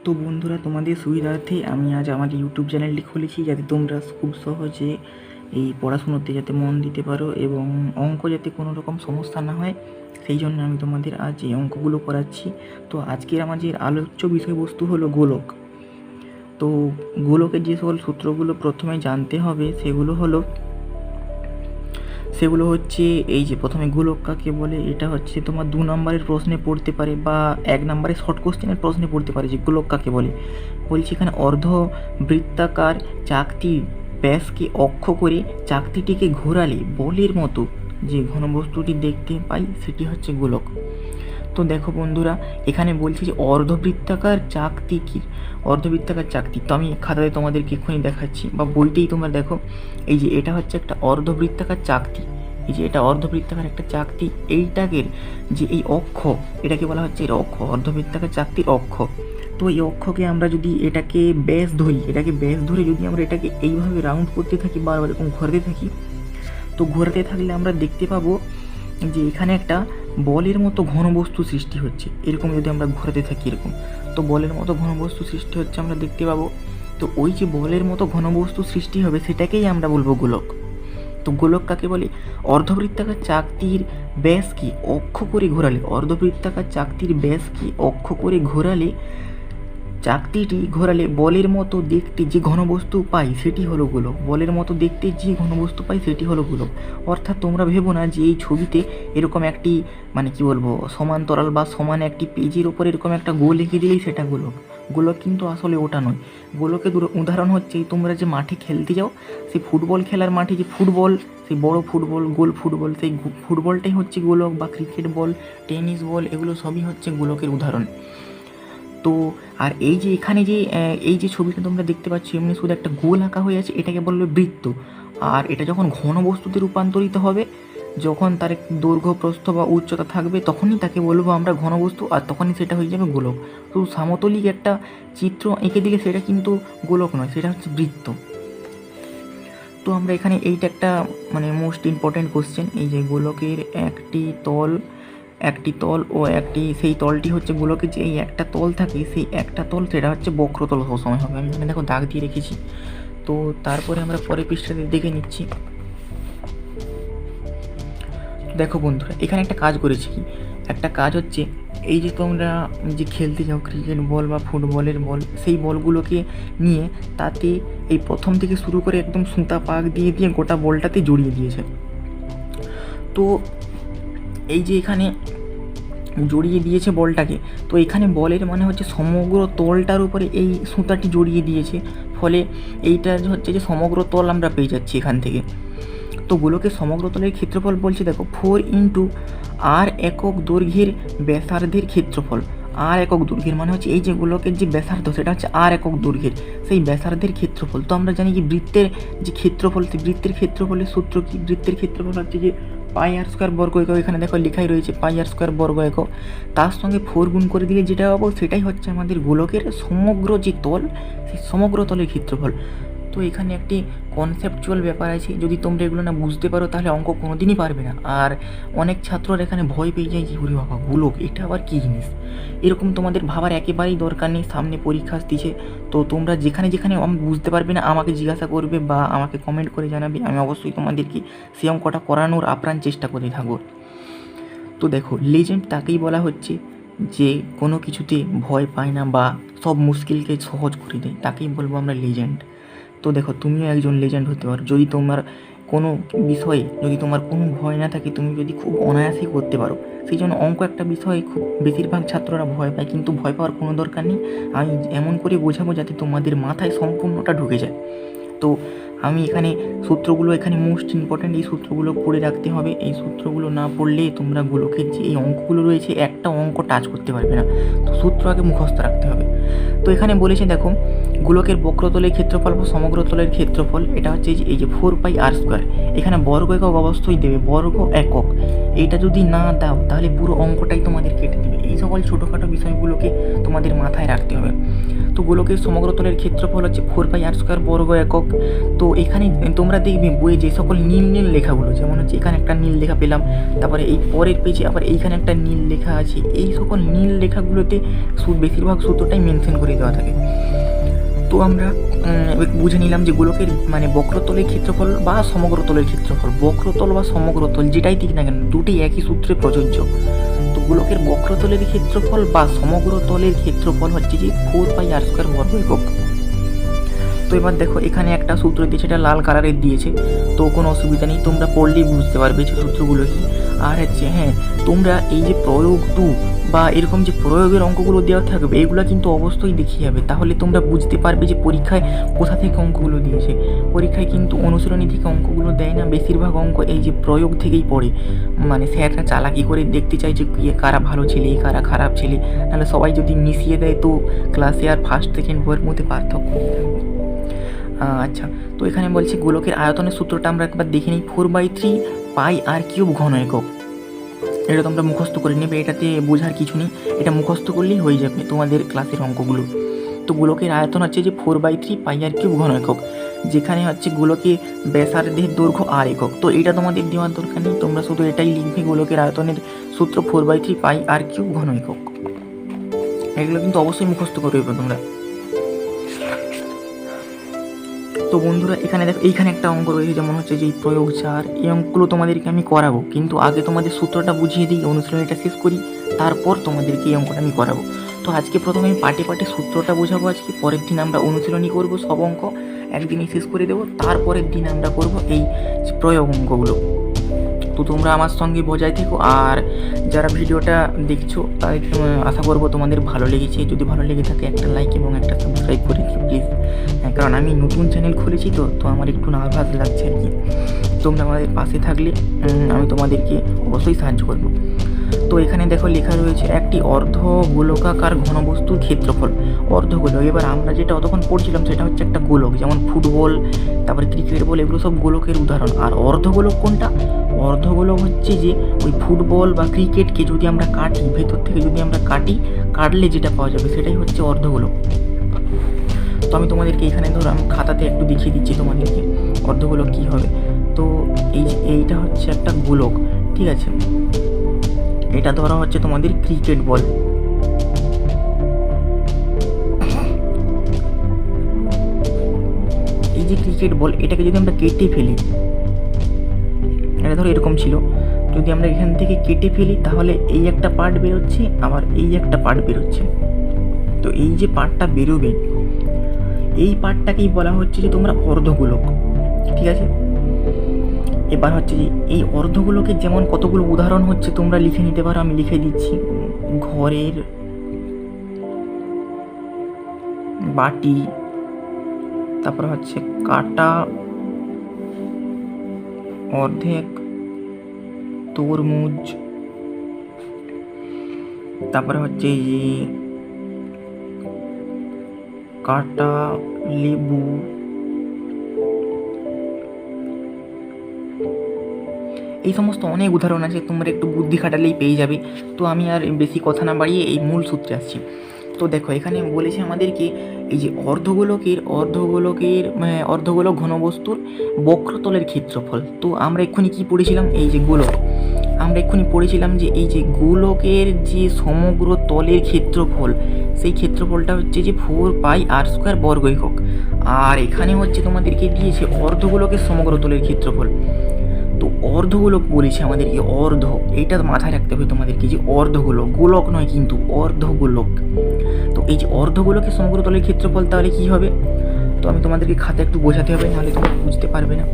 তো বন্ধুরা, তোমাদের সুবিধার্থে আমি আজ আমার ইউটিউব চ্যানেলটি খুলেছি, যাতে তোমরা খুব সহজে এই পড়াশুনোতে যাতে মন দিতে পারো এবং অঙ্ক যাতে কোনো রকম সমস্যা না হয়, সেই জন্য আমি তোমাদের আজ এই অঙ্কগুলো করাচ্ছি। তো আজকের আমাদের আলোচ্য বিষয়বস্তু হলো গোলক। তো গোলকের যে সকল সূত্রগুলো প্রথমে জানতে হবে সেগুলো হচ্ছে এই যে প্রথমে গোলক কাকে বলে। এটা হচ্ছে তোমার 2 নম্বরের প্রশ্নে পড়তে পারে বা 1 নম্বরের শর্ট কোশ্চেনের প্রশ্নে পড়তে পারে যে গোলক কাকে বলে। বলছি এখানে অর্ধবৃত্তাকার চাকতি ব্যাসকে অক্ষ করে চাকতিটিকে ঘোরালে বলের মতো যে ঘনবস্তুটি দেখতে পাই সেটি হচ্ছে গোলক। তো দেখো বন্ধুরা, এখানে বলছি যে অর্ধবৃত্তাকার চাকতি কি, অর্ধবৃত্তাকার চাকতি। তো আমি খাতায় তোমাদেরকে এক্ষুনি দেখাচ্ছি বা বইতেই তোমরা দেখো, এই যে এটা হচ্ছে একটা অর্ধবৃত্তাকার চাকতি। এই যে এটা অর্ধবৃত্তাকার একটা চাকতি, এইটাকে যে এই অক্ষ, এটাকে বলা হচ্ছে এর অক্ষ, অর্ধবৃত্তাকার চাকতির অক্ষ। তো এই অক্ষকে আমরা যদি এটাকে ব্যাস ধরি, এটাকে ব্যাস ধরে যদি আমরা এটাকে এইভাবে রাউন্ড করতে থাকি, বারবার এরকম ঘোরাতে থাকি, তো ঘোরাতে থাকলে আমরা দেখতে পাবো যে এখানে একটা বলের মতো ঘনবস্তু সৃষ্টি হচ্ছে। এরকম যদি আমরা ঘোরাতে থাকি এরকম, তো বলের মতো ঘনবস্তু সৃষ্টি হচ্ছে আমরা দেখতে পাবো। তো ওই যে বলের মতো ঘনবস্তু সৃষ্টি হবে সেটাকেই আমরা বলবো গোলক। তো গোলক কাকে বলে? অর্ধবৃত্তাকার চাকতির ব্যাস কি অক্ষ করে ঘোরালে, অর্ধবৃত্তাকার চাকতির ব্যাস কি অক্ষ করে ঘোরালে, চাকতিটি ঘোরালে বলের মতো দেখতে যে ঘনবস্তু পাই সেটি হলো গোলক। বলের মতো দেখতে যে ঘনবস্তু পাই সেটি হলো গোলক। অর্থাৎ তোমরা ভেবো না যে এই ছবিতে এরকম একটি মানে কি বলবো সমান্তরাল বা সমান একটি পেজের ওপর এরকম একটা গোল এঁকে দিলেই সেটা গোলক। গোলক কিন্তু আসলে ওটা নয়। গোলকের উদাহরণ হচ্ছে তোমরা যে মাঠে খেলতে যাও, সেই ফুটবল খেলার মাঠে যে ফুটবল, সেই বড় ফুটবল, গোল ফুটবল, সেই ফুটবলটাই হচ্ছে গোলক, বা ক্রিকেট বল, টেনিস বল, এগুলো সবই হচ্ছে গোলকের উদাহরণ। তো আর এই যে এখানে যে এই যে ছবিটা তোমরা দেখতে পাচ্ছ, এমনি শুধু একটা গোল আঁকা হয়ে আছে, এটাকে বলবে বৃত্ত। আর এটা যখন ঘন বস্তুতে রূপান্তরিত হবে, যখন তার একটি দৈর্ঘ্য, প্রস্থ বা উচ্চতা থাকবে, তখনই তাকে বলবো আমরা ঘনবস্তু, আর তখনই সেটা হয়ে যাবে গোলক। শুধু সমতলিক একটা চিত্র এঁকে দিলে সেটা কিন্তু গোলক নয়, সেটা হচ্ছে বৃত্ত। তো আমরা এখানে এইটা একটা মানে মোস্ট ইম্পর্ট্যান্ট কোশ্চেন, এই যে গোলকের একটি তল ও একটি, সেই তলটি হচ্ছে গোলকের যে এই একটা তল থাকে, সেই একটা তল সেটা হচ্ছে বক্রতল সবসময় হবে। আমি এখানে দেখো দাগ দিয়ে রেখেছি। তো তারপরে আমরা পরের পৃষ্ঠাতে দেখে নিচ্ছি। দেখো বন্ধুরা, এখানে একটা কাজ করেছি কি, একটা কাজ হচ্ছে এই যে তোমরা যে খেলতে যাও ক্রিকেট বল বা ফুটবলের বল, সেই বলগুলোকে নিয়ে তাতে এই প্রথম থেকে শুরু করে একদম সুতা পাক দিয়ে দিয়ে গোটা বলটাতে জড়িয়ে দিয়েছে। তো এই যে এখানে জড়িয়ে দিয়েছে বলটাকে, তো এখানে বলের মানে হচ্ছে সমগ্র তলটার উপরে এই সুতাটি জড়িয়ে দিয়েছে, ফলে এইটা হচ্ছে যে সমগ্র তল আমরা পেয়ে যাচ্ছি এখান থেকে। তো গোলকের সমগ্র তলের ক্ষেত্রফল বলছে দেখো 4 ইন্টু আর একক দৈর্ঘ্যের ব্যাসার্ধের ক্ষেত্রফল। আর একক দৈর্ঘ্যের মানে হচ্ছে এই যে গোলকের যে ব্যাসার্ধ সেটা হচ্ছে আর একক দৈর্ঘ্যের, সেই ব্যাসার্ধের ক্ষেত্রফল। তো আমরা জানি যে বৃত্তের যে ক্ষেত্রফল, সেই বৃত্তের ক্ষেত্রফলের সূত্র কি? বৃত্তের ক্ষেত্রফল হচ্ছে যে পাই আর স্কোয়ার বর্গ একক, এখানে দেখো লেখাই রয়েছে পাই আর স্কোয়ার বর্গ একক, তার সঙ্গে 4 গুণ করে দিলে যেটা পাবো সেটাই হচ্ছে আমাদের গোলকের সমগ্র যে তল, সেই সমগ্র তলের ক্ষেত্রফল। তো এখানে একটি কনসেপচুয়াল ব্যাপার আছে, যদি তোমরা এগুলো না বুঝতে পারো তাহলে অঙ্ক কোনো দিনই পারবে না। আর অনেক ছাত্ররা এখানে ভয় পেয়ে যায় যে ওরে বাবা গোলক এটা আবার কী জিনিস, এরকম তোমাদের ভাবার একেবারেই দরকার নেই। সামনে পরীক্ষা আসতেছে, তো তোমরা যেখানে যেখানে বুঝতে পারবে না আমাকে জিজ্ঞাসা করবে বা আমাকে কমেন্ট করে জানাবে, আমি অবশ্যই তোমাদেরকে সেই অঙ্কটা করানোর আপ্রাণ চেষ্টা করে থাকবো। তো দেখো, লেজেন্ড তাকেই বলা হচ্ছে যে কোনো কিছুতে ভয় পায় না বা সব মুশকিলকে সহজ করে দেয়, তাকেই বলবো আমরা লেজেন্ড। তো দেখো, তুমিও একজন লেজেন্ড হতে পারো যদি তোমার কোনো বিষয়ে, যদি তোমার কোনো ভয় না থাকে, তুমি যদি খুব অনায়াসেই করতে পারো। সেই জন্য অঙ্ক একটা বিষয়ে খুব বেশিরভাগ ছাত্ররা ভয় পায়, কিন্তু ভয় পাওয়ার কোনো দরকার নেই। আমি এমন করে বোঝাবো যাতে তোমাদের মাথায় সম্পূর্ণটা ঢুকে যায়। তো আমি এখানে সূত্রগুলো, এখানে মোস্ট ইম্পর্ট্যান্ট এই সূত্রগুলো পড়ে রাখতে হবে। এই সূত্রগুলো না পড়লে তোমরা গোলকের যে এই অঙ্কগুলো রয়েছে একটা অঙ্ক টাচ করতে পারবে না। তো সূত্র আগে মুখস্থ রাখতে হবে। তো এখানে বলেছে দেখো, গোলকের বক্রতলের ক্ষেত্রফল বা সমগ্র তলের ক্ষেত্রফল এটা হচ্ছে এই যে 4 পাই আর স্কোয়ার। এখানে বর্গ একক অবশ্যই দেবে, বর্গ একক। এইটা যদি না দাও তাহলে পুরো অঙ্কটাই তোমাদের কেটে দেবে। এই সকল ছোটোখাটো বিষয়গুলোকে তোমাদের মাথায় রাখতে হবে। তো গোলকের সমগ্র তলের ক্ষেত্রফল হচ্ছে 4πr² বর্গ একক। তো এখানে তোমরা দেখবে বইয়ে যে সকল নীল নীল লেখাগুলো, যেমন হচ্ছে এখানে একটা নীল লেখা পেলাম, তারপরে এই পরের পেজে আবার এইখানে একটা নীল লেখা আছে, এই সকল নীল লেখাগুলোতে বেশিরভাগ সূত্রটাই মেনশন করে দেওয়া থাকে। তো আমরা বুঝে নিলাম যে গোলকের মানে বক্রতলের ক্ষেত্রফল বা সমগ্র তলের ক্ষেত্রফল, বক্রতল বা সমগ্রতল যেটাই দিক না কেন দুটি একই সূত্রে প্রযোজ্য। তো গোলকের বক্রতলের ক্ষেত্রফল বা সমগ্র তলের ক্ষেত্রফল হচ্ছে যে 4πr² বর্গ একক। তো এবার দেখো এখানে একটা সূত্র দিয়েছে, এটা লাল কালারের দিয়েছে, তো কোনো অসুবিধা নেই, তোমরা পড়লেই বুঝতে পারবে যে সূত্রগুলো কি। আর হচ্ছে হ্যাঁ, তোমরা এই যে প্রয়োগ 2 বা এরকম যে প্রয়োগের অঙ্কগুলো দেওয়া থাকবে এগুলো কিন্তু অবশ্যই দেখিয়ে যাবে, তাহলে তোমরা বুঝতে পারবে যে পরীক্ষায় কোথা থেকে অঙ্কগুলো দিয়েছে। পরীক্ষায় কিন্তু অনুশীলনী থেকে অঙ্কগুলো দেয় না, বেশিরভাগ অঙ্ক এই যে প্রয়োগ থেকেই পড়ে। মানে স্যাররা চালাকি করে দেখতে চাই যে কারা ভালো ছেলে কারা খারাপ ছেলে, নাহলে সবাই যদি মিশিয়ে দেয় তো ক্লাসে আর ফার্স্ট সেকেন্ড বইয়ের মধ্যে পার্থক্য থাকবে। আচ্ছা, তো এখানে বলছে গোলকের আয়তনের সূত্রটা আমরা একবার দেখে নিই। 4/3πr³ ঘন একক। এটা তোমরা মুখস্থ করে নেবে, এটাতে বোঝার কিছু নেই, এটা মুখস্থ করলেই হয়ে যাবে তোমাদের ক্লাসের অঙ্কগুলো। তো গোলকের আয়তন হচ্ছে যে 4/3πr³ ঘন একক, যেখানে হচ্ছে গোলকের ব্যাসার্ধের দৈর্ঘ্য r একক। তো এটা তোমাদের দেওয়ার দরকার নেই, তোমরা শুধু এটাই লিখবে, গোলকের আয়তনের সূত্র 4/3πr³ ঘন একক। এগুলো কিন্তু অবশ্যই মুখস্থ করবে তোমরা। তো বন্ধুরা এখানে দেখো এইখানে একটা অঙ্ক রয়েছে, যেমন হচ্ছে যে প্রয়োগ 4, এই অঙ্কগুলো তোমাদেরকে আমি করাবো, কিন্তু আগে তোমাদের সূত্রটা বুঝিয়ে দিই, অনুশীলনীটা শেষ করি, তারপর তোমাদেরকে এই অঙ্কটা আমি করাবো। তো আজকে প্রথমে আমি পাটে পাটে সূত্রটা বোঝাবো আজকে, পরের দিন আমরা অনুশীলনী করব, সব অঙ্ক একদিনই শেষ করে দেবো, তারপরের দিন আমরা করব এই প্রয়োগ অঙ্কগুলো। তো তোমরা আমার সঙ্গে বজায় থেকো, আর যারা ভিডিওটা দেখছো তাদের আশা করবো তোমাদের ভালো লেগেছে। যদি ভালো লেগে থাকে একটা লাইক এবং একটা সাবস্ক্রাইব করে দিও প্লিজ, কারণ আমি নতুন চ্যানেল খুলেছি তো আমার একটু নার্ভাস লাগছে আর কি। তোমরা আমাদের পাশে থাকলে আমি তোমাদেরকে অবশ্যই সাহায্য করবো। তো এখানে দেখো লেখা রয়েছে একটি অর্ধ গোলকাকার ঘনবস্তুর ক্ষেত্রফল। অর্ধগোলক, এবার আমরা যেটা অতক্ষণ পড়ছিলাম সেটা হচ্ছে একটা গোলক, যেমন ফুটবল, তারপরে ক্রিকেট বল, এগুলো সব গোলকের উদাহরণ। আর অর্ধগোলক কোনটা? অর্ধগোলক হচ্ছে যে ওই ফুটবল বা ক্রিকেটকে যদি আমরা কাটি, ভেতর থেকে যদি আমরা কাটলে যেটা পাওয়া যাবে সেটাই হচ্ছে অর্ধগোলক। তো আমি তোমাদেরকে এখানে ধরো আমি খাতাতে একটু দেখিয়ে দিচ্ছি তোমাদেরকে অর্ধগোলক কী হবে। তো এইটা হচ্ছে একটা গোলক, ঠিক আছে, এটা ধরা হচ্ছে তোমাদের ক্রিকেট বল। এই যে ক্রিকেট বল, এটাকে যদি আমরা কেটে ফেলি, এটা ধরো এরকম ছিল, যদি আমরা এখান থেকে কেটে ফেলি তাহলে এই একটা পার্ট বেরোচ্ছে, আবার এই একটা পার্ট বেরোচ্ছে। তো এই যে পার্টটা বেরোবে এই পার্টটাকেই বলা হচ্ছে যে তোমরা অর্ধগোলক, ঠিক আছে। এবার হচ্ছে যে এই অর্ধগোলকের যেমন কতগুলো উদাহরণ হচ্ছে তোমরা লিখে নিতে পারো, আমি লিখে দিচ্ছি। ঘরের বাটি, তারপর হচ্ছে কাটা, অর্ধেক, তরমুজ, তারপরে হচ্ছে এই কাটা লেবু, এই সমস্ত অনেক উদাহরণ আছে, তোমরা একটু বুদ্ধি খাটালেই পেয়ে যাবে। তো আমি আর বেশি কথা না বাড়িয়ে এই মূল সূত্রে আসছি। তো দেখো এখানে বলেছে আমাদেরকে এই যে অর্ধগোলক ঘনবস্তুর বক্রতলের ক্ষেত্রফল। তো আমরা এক্ষুনি কি পড়েছিলাম, এই যে গোলক, আমরা এক্ষুনি পড়েছিলাম যে এই যে গোলকের যে সমগ্র তলের ক্ষেত্রফল, সেই ক্ষেত্রফলটা হচ্ছে যে 4πr² বর্গ একক। আর এখানে হচ্ছে তোমাদেরকে দিয়েছে অর্ধগোলকের সমগ্র তলের ক্ষেত্রফল। তো অর্ধগোলক বলেছে আমাদেরকে, অর্ধ, এইটা মাথায় রাখতে হবে তোমাদেরকে যে অর্ধগোলক, গোলক নয় কিন্তু অর্ধগোলক। তো এই যে অর্ধগোলকের সমগ্র তলের ক্ষেত্রফল তাহলে কি হবে, তো আমি তোমাদেরকে খাতা একটু বোঝাতে হবে, নাহলে তোমরা বুঝতে পারবে না।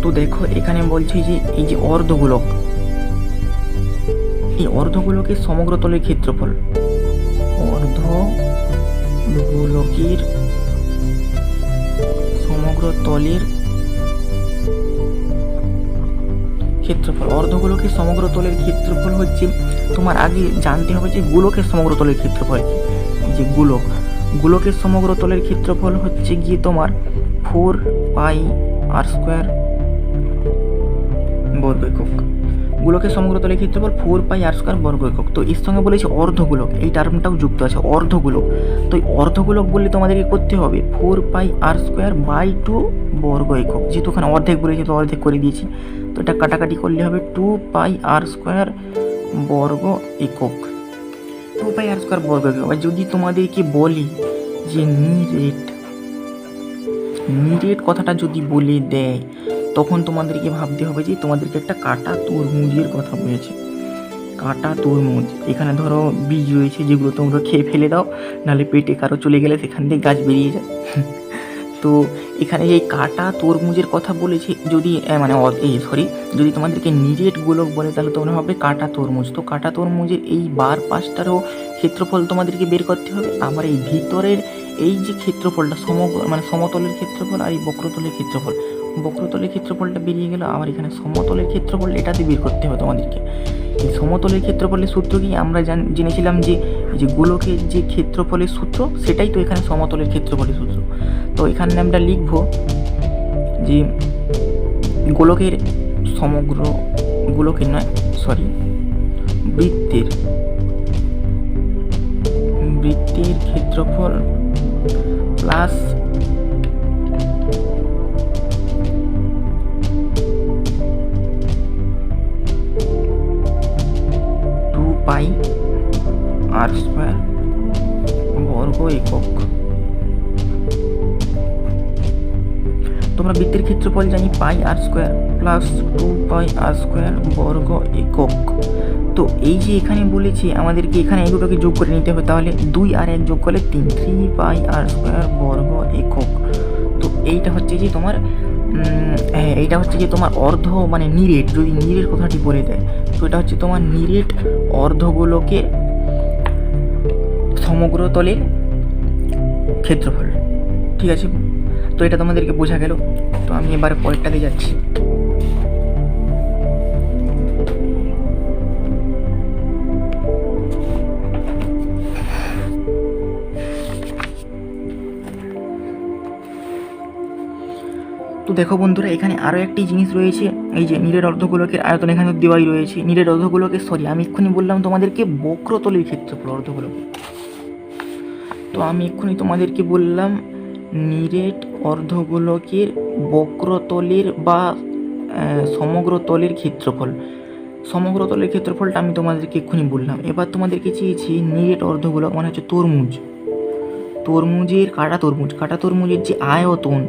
তো দেখো এখানে বলছে যে এই যে অর্ধগোলক, এই অর্ধগোলকের সমগ্র তলের ক্ষেত্রফল, অর্ধগোলকের সমগ্র তলের ক্ষেত্রফল। অর্ধগোলকের সমগ্র তলের ক্ষেত্রফল হচ্ছে, তোমার আগে জানতে হবে যে গোলকের সমগ্র তলের ক্ষেত্রফল কি। এই যে গোলকের সমগ্র তলের ক্ষেত্রফল হচ্ছে গিয়ে তোমার 4πr² বর্গ একক। গোলকের সমগ্রতলের ক্ষেত্রফল 4πr² বর্গ একক। তো এর সঙ্গে বলেছে অর্ধগোলক, এই টার্মটাও যুক্ত আছে, অর্ধগোলক। তো এই অর্ধগোলক বললে তোমাদেরকে করতে হবে 4πr²/2 বর্গ একক। যেহেতু ওখানে অর্ধেক বলেছে তো অর্ধেক করে দিয়েছি, তো এটা কাটাকাটি করলে হবে 2πr² বর্গ একক। 2πr² বর্গ একক। আর যদি তোমাদেরকে বলি যে নিরেট কথাটা যদি বলে দেয়, তখন তোমাদেরকে ভাবতে হবে যে তোমাদেরকে একটা কাটা তরমুজের কথা বলেছে। কাটা তরমুজ, এখানে ধরো বীজ রয়েছে যেগুলো তোমরা খেয়ে ফেলে দাও, নাহলে পেটে কারো চলে গেলে সেখান থেকে গাছ বেরিয়ে যায়। তো এখানে এই কাটা তরমুজের কথা বলেছে, যদি যদি তোমাদেরকে নিরেট গোলক বলে তাহলে তোমরা হবে কাটা তরমুজ। তো কাটা তরমুজের এই বার পাঁচটারও ক্ষেত্রফল তোমাদেরকে বের করতে হবে। আবার এই ভিতরের এই যে ক্ষেত্রফলটা সমতলের ক্ষেত্রফল আর এই বক্রতলের ক্ষেত্রফল, বক্রতলের ক্ষেত্রফলটা বেরিয়ে গেল, আবার এখানে সমতলের ক্ষেত্রফল এটাতে বের করতে হবে তোমাদেরকে। এই সমতলের ক্ষেত্রফলের সূত্র কি আমরা জেনেছিলাম যে এই যে গোলকের যে ক্ষেত্রফলের সূত্র, সেটাই তো এখানে সমতলের ক্ষেত্রফলের সূত্র। তো এখানে আমরা লিখব যে বৃত্তের ক্ষেত্রফল প্লাস πr² বর্গ একক। তোমরা বৃত্তের ক্ষেত্রফল জানি πr² প্লাস 2πr² বর্গ একক। তো এই যে এখানে বলেছি আমাদেরকে এখানে এগুলোকে যোগ করে নিতে হবে, তাহলে 2 আর 1 যোগ করলে 3πr² বর্গ একক। তো এইটা হচ্ছে যে তোমার অর্ধ নিরেট, যদি নিরেট কথাটি বলে দেয়, তো এটা হচ্ছে তোমার নিরেট অর্ধগোলকের সমগ্রতলের ক্ষেত্রফল। ঠিক আছে, তো এটা তোমাদেরকে বোঝা গেল। তো আমি এবারে পরেরটাতে যাচ্ছি। তো দেখো বন্ধুরা, এখানে আরও একটি জিনিস রয়েছে, এই যে নিরেট অর্ধগোলকের আয়তন এখানে দেওয়াই রয়েছে। নিরেট অর্ধগোলকের আমি এক্ষুনি বললাম তোমাদেরকে বক্রতলের ক্ষেত্রফল অর্ধগোলক। তো আমি এক্ষুনি তোমাদেরকে বললাম নিরেট অর্ধগোলকের বক্রতলের বা সমগ্রতলের ক্ষেত্রফল। সমগ্রতলের ক্ষেত্রফলটা আমি তোমাদেরকে এক্ষুনি বললাম। এবার তোমাদেরকে চেয়েছি নিরেট অর্ধগোলক হচ্ছে তরমুজের কাটা তরমুজের যে আয়তন,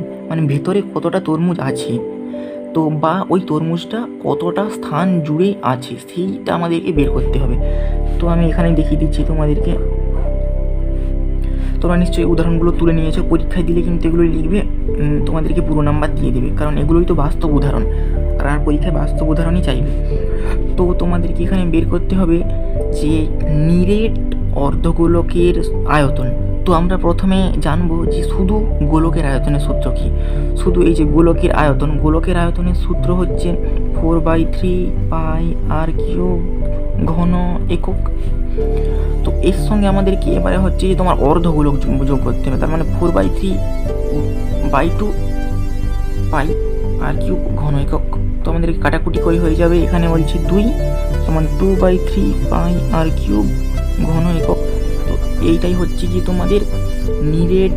ভেতরে কতটা তরমুজ আছে, তো বা ওই তরমুজটা কতটা স্থান জুড়ে আছে সেইটা আমাদেরকে বের করতে হবে। তো আমি এখানে দেখিয়ে দিচ্ছি তোমাদেরকে। তোমরা নিশ্চয়ই উদাহরণগুলো তুলে নিয়েছো, পরীক্ষায় দিলে কিন্তু এগুলোই লিখবে, তোমাদেরকে পুরো নাম্বার দিয়ে দেবে, কারণ এগুলোই তো বাস্তব উদাহরণ, আর পরীক্ষায় বাস্তব উদাহরণই চাইবে। তো তোমাদেরকে এখানে বের করতে হবে যে নিরেট অর্ধগোলকের আয়তন। তো আমরা প্রথমে জানবো যে শুধু গোলকের আয়তনের সূত্র কী। শুধু এই যে গোলকের আয়তনের সূত্র হচ্ছে 4/3πr³ ঘন একক। তো এর সঙ্গে আমাদেরকে এবারে হচ্ছে যে তোমার অর্ধগোলক যোগ করতে হবে, তার 4/3/2πr³ ঘন একক। তো আমাদেরকে কাটাকুটি করে হয়ে যাবে, এখানে বলছি 2 সমান 2/3πr³ ঘন একক। তো এইটাই হচ্ছে কি তোমাদের নিরেট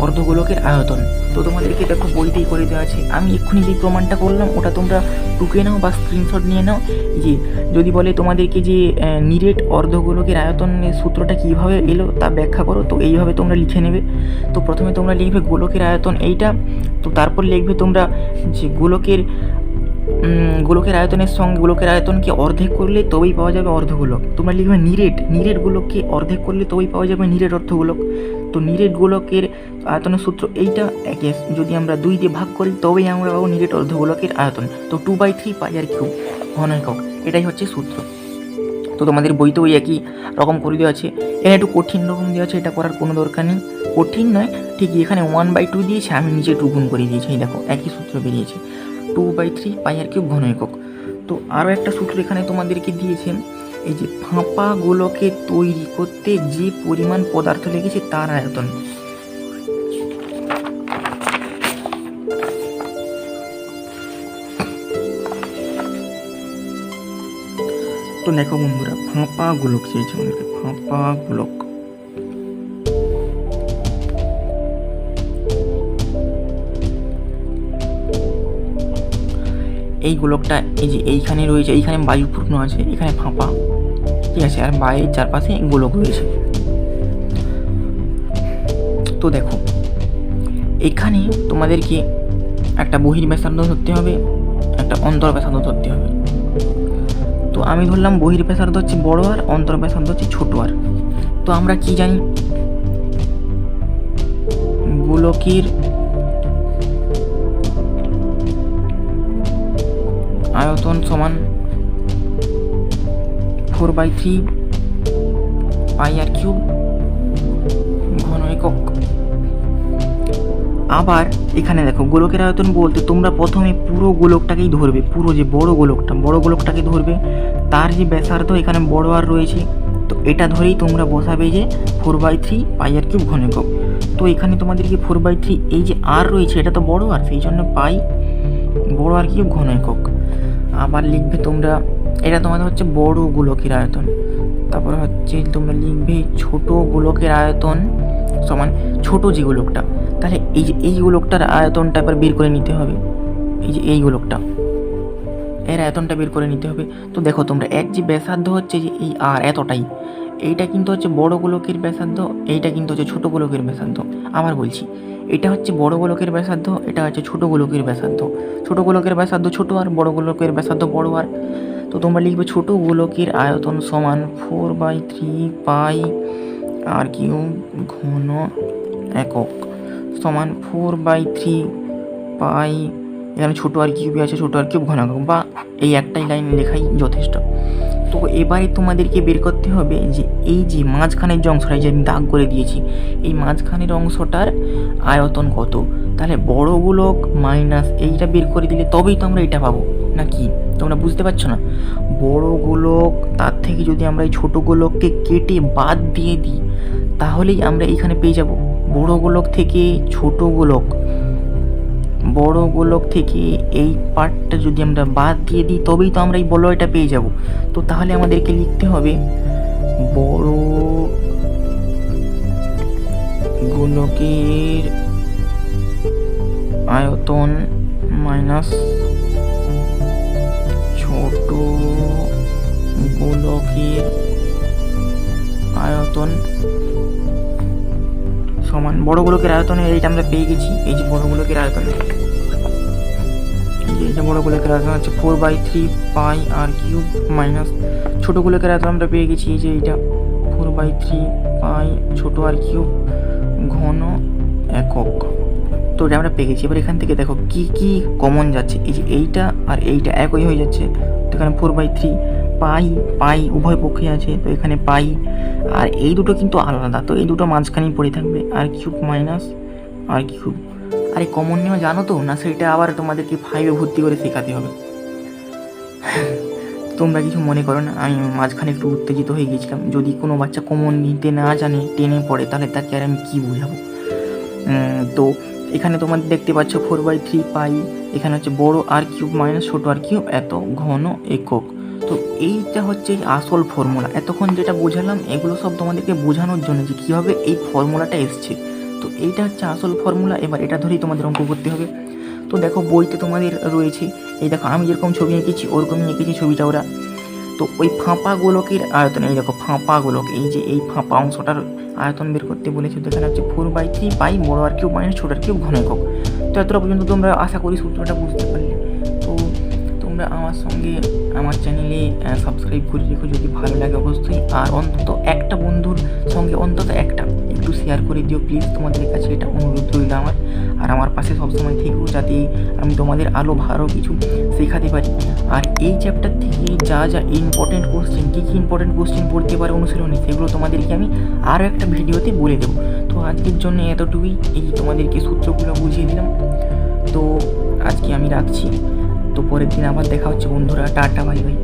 অর্ধগোলকের আয়তন। তো তোমাদেরকে দেখো বইতেই করে দেওয়া আছে। আমি এক্ষুনি যে প্রমাণটা করলাম ওটা তোমরা টুকে নাও বা স্ক্রিনশট নিয়ে নাও। যে যদি বলে তোমাদেরকে যে নিরেট অর্ধগোলকের আয়তনের সূত্রটা কীভাবে এলো তা ব্যাখ্যা করো, তো এইভাবে তোমরা লিখে নেবে। তো প্রথমে তোমরা লিখবে গোলকের আয়তন এইটা, তো তারপর লিখবে তোমরা যে গোলকের আয়তনের সঙ্গে গোলকের আয়তনকে অর্ধেক করলে তবেই পাওয়া যাবে অর্ধগোলক। তোমরা লিখবে নিরেট গোলককে অর্ধেক করলে তবেই পাওয়া যাবে নিরেট অর্ধগোলক। তো নিরেট গোলকের আয়তনের সূত্র এইটা, একে যদি আমরা 2 দিয়ে ভাগ করি তবেই আমরা পাবো নিরেট অর্ধগোলকের আয়তন। তো 2/3πr³ ঘন একক, এটাই হচ্ছে সূত্র। তো তোমাদের বইতে ওই একই রকম করে দেওয়া আছে। এখানে একটু কঠিন রকম দেওয়া আছে, এটা করার কোনো দরকার নেই, কঠিন নয়। ঠিকই এখানে 1/2 দিয়েছে, আমি নিচে 2 গুণ করে দিয়েছি। এই দেখো একই সূত্র বেরিয়েছে, 2/3πr³ ঘন একক। তো আরও একটা সূত্র এখানে তোমাদেরকে দিয়েছে, এই যে ফাঁপা গোলকে তৈরি করতে যে পরিমাণ পদার্থ লেগেছে তার আয়তন। তো দেখো বন্ধুরা, ফাঁপা গোলক চেয়েছে আমাদেরকে, ফাঁপা গোলক। এই গোলকটা এই যে এইখানে রয়েছে, এইখানে বায়ুপূর্ণ আছে, এখানে ফাঁপা, ঠিক আছে, আর বাইরের চারপাশে গোলক রয়েছে। তো দেখো এখানে তোমাদেরকে একটা বহির ব্যাসার্ধ ধরতে হবে, একটা অন্তর ব্যাসার্ধ ধরতে হবে। তো আমি ধরলাম বহির ব্যাসার্ধ হচ্ছে বড় আর, অন্তর ব্যাসার্ধ হচ্ছে ছোট আর। তো আমরা কি জানি, গোলকের আয়তন সমান 4/3 পাই আর কিউব ঘন একক। আবার এখানে দেখো গোলকের আয়তন বলতে তোমরা প্রথমে পুরো গোলকটাকেই ধরবে, পুরো যে বড় গোলকটাকে ধরবে, তার যে ব্যাসার্ধ এখানে বড় আর রয়েছে, তো এটা ধরেই তোমরা বসাবে যে 4/3 পাই আর কিউব ঘন একক। তো এখানে তোমাদেরকে 4/3 এই যে আর রয়েছে এটা তো বড় আর, সেই জন্য পাই বড় আর কিউব ঘন একক। আবার লিখবে তোমরা, এটা তোমাদের হচ্ছে বড় গোলকের আয়তন। তারপরে হচ্ছে তোমরা লিখবে ছোট গোলকের আয়তন সমান ছোট যে গোলকটা, তাহলে এই যে এই গোলকটার আয়তনটা এবার বের করে নিতে হবে। এই যে এই গোলকটা, এর আয়তনটা বের করে নিতে হবে। তো দেখো তোমরা এক যে ব্যাসার্ধ হচ্ছে যে এই আর এতটাই, এইটা কিন্তু হচ্ছে বড় গোলকের ব্যাসার্ধ, এইটা কিন্তু হচ্ছে ছোট গোলকের ব্যাসার্ধ। আবার বলছি, এটা হচ্ছে বড় গোলকের ব্যাসার্ধ, এটা হচ্ছে ছোট গোলকের ব্যাসার্ধ। ছোট গোলকের ব্যাসার্ধ ছোট আর, বড় গোলকের ব্যাসার্ধ বড় আর। তো তোমরা লিখবে ছোট গোলকের আয়তন সমান 4/3 পাই আর কিউব ঘন একক সমান 4/3 পাই, এখানে ছোটো আর কিউবই আছে, ছোটো আর কিউব ঘন একক, বা এই একটাই লাইন লেখাই যথেষ্ট। তো এবারে তোমাদেরকে বের করতে হবে যে এই যে মাঝখানের যে অংশটা যে আমি দাগ করে দিয়েছি, এই মাঝখানের অংশটার আয়তন কত। তাহলে বড় গোলক মাইনাস এইটা বের করে দিলে তবেই তো আমরা এটা পাবো, না কি তোমরা বুঝতে পারছো না? বড় গোলক তার থেকে যদি আমরা এই ছোটো গোলককে কেটে বাদ দিয়ে দিই, তাহলেই আমরা এইখানে পেয়ে যাব বড় গোলক থেকে ছোট গোলক, বড় গোলক থেকে এই পার্টটা যদি আমরা বাদ দিয়ে দিই তবেই তো আমরা এই বলয়টা পেয়ে যাব। তো তাহলে আমাদেরকে লিখতে হবে বড় গোলকের আয়তন মাইনাস ছোট গোলকের আয়তন সমান বড় গোলকের আয়তনের এইটা আমরা পেয়ে গেছি। এই যে বড় গোলকের আয়তন, এই যে বড় গোলকের আয়তন হচ্ছে 4/3 পাই আর কিউব মাইনাস ছোট গোলকের আয়তন আমরা পেয়ে গেছি, এই যে এইটা 4/3 পাই ছোট আর কিউব ঘন একক। তো এটা আমরা পেয়ে গেছি। এবার এখান থেকে দেখো কি কি কমন যাচ্ছে, এই যে এইটা আর এইটা একই হয়ে যাচ্ছে। তো এখানে 4/3 পাই, পাই উভয় পক্ষে আছে, তো এখানে পাই, আর এই দুটো কিন্তু আলাদা, তো এই দুটো মাঝখানেই পড়ে থাকবে, আর কিউব মাইনাস আর কিউব। আর এই কমন নিয়েও জানো তো না, সেটা আবার তোমাদেরকে 5-এ ভর্তি করে শেখাতে হবে। তোমরা কিছু মনে করো না, আমি মাঝখানে একটু উত্তেজিত হয়ে গেছিলাম। যদি কোনো বাচ্চা কমন নিতে না জানে, টেনে পড়ে, তাহলে তাকে আর আমি কী বুঝাবো। তো এখানে তোমাদের দেখতে পাচ্ছ 4/3 পাই, এখানে হচ্ছে বড় আর কিউব মাইনাস ছোট আর কিউব এত ঘন একক। তো এইটা হচ্ছে আসল ফর্মুলা। এতক্ষণ যেটা বোঝালাম এগুলো সব তোমাদেরকে বোঝানোর জন্য যে কীভাবে এই ফর্মুলাটা এসছে। তো এইটা হচ্ছে আসল ফর্মুলা। এবার এটা ধরেই তোমাদের অঙ্ক করতে হবে। তো দেখো বইতে তোমাদের রয়েছে, এই দেখো আমি যেরকম ছবি এঁকেছি ওরকমই এঁকেছি ছবিটা ওরা। তো ওই ফাঁপা গোলকের আয়তন, এই দেখো ফাঁপা গোলক, এই যে এই ফাঁপা অংশটার আয়তন বের করতে বলেছে। তো এখানে হচ্ছে 4/3 পাই বড় আর কিউব মাইনাস ছোট আর কিউব ঘন একক। তো এতটা পর্যন্ত তোমরা আশা করি সূত্রটা বুঝতে পারলে। তো তোমরা আমার সঙ্গে আমার চ্যানেলে সাবস্ক্রাইব করে রেখো যদি ভালো লাগে অবশ্যই, আর অন্তত একটা বন্ধুর সঙ্গে অন্তত একটা একটু শেয়ার করে দিও প্লিজ, তোমাদের কাছে এটা অনুরোধ রইল আমার। আর আমার পাশে সবসময় থেকেও, যাতে আমি তোমাদের আরও ভালো কিছু শেখাতে পারি। আর এই চ্যাপ্টার থেকে যা যা ইম্পর্টেন্ট কোশ্চেন, কী কী ইম্পর্টেন্ট কোশ্চেন পড়তে পারে অনুশীলনী, সেগুলো তোমাদেরকে আমি আরও একটা ভিডিওতে বলে দেবো। তো আজকের জন্য এতটুকুই, এই তোমাদেরকে সূত্রগুলো বুঝিয়ে দিলাম। তো আজকে আমি রাখছি। তো পরের দিন আবার দেখা হচ্ছে বন্ধুরা, টাটা বাই বাই।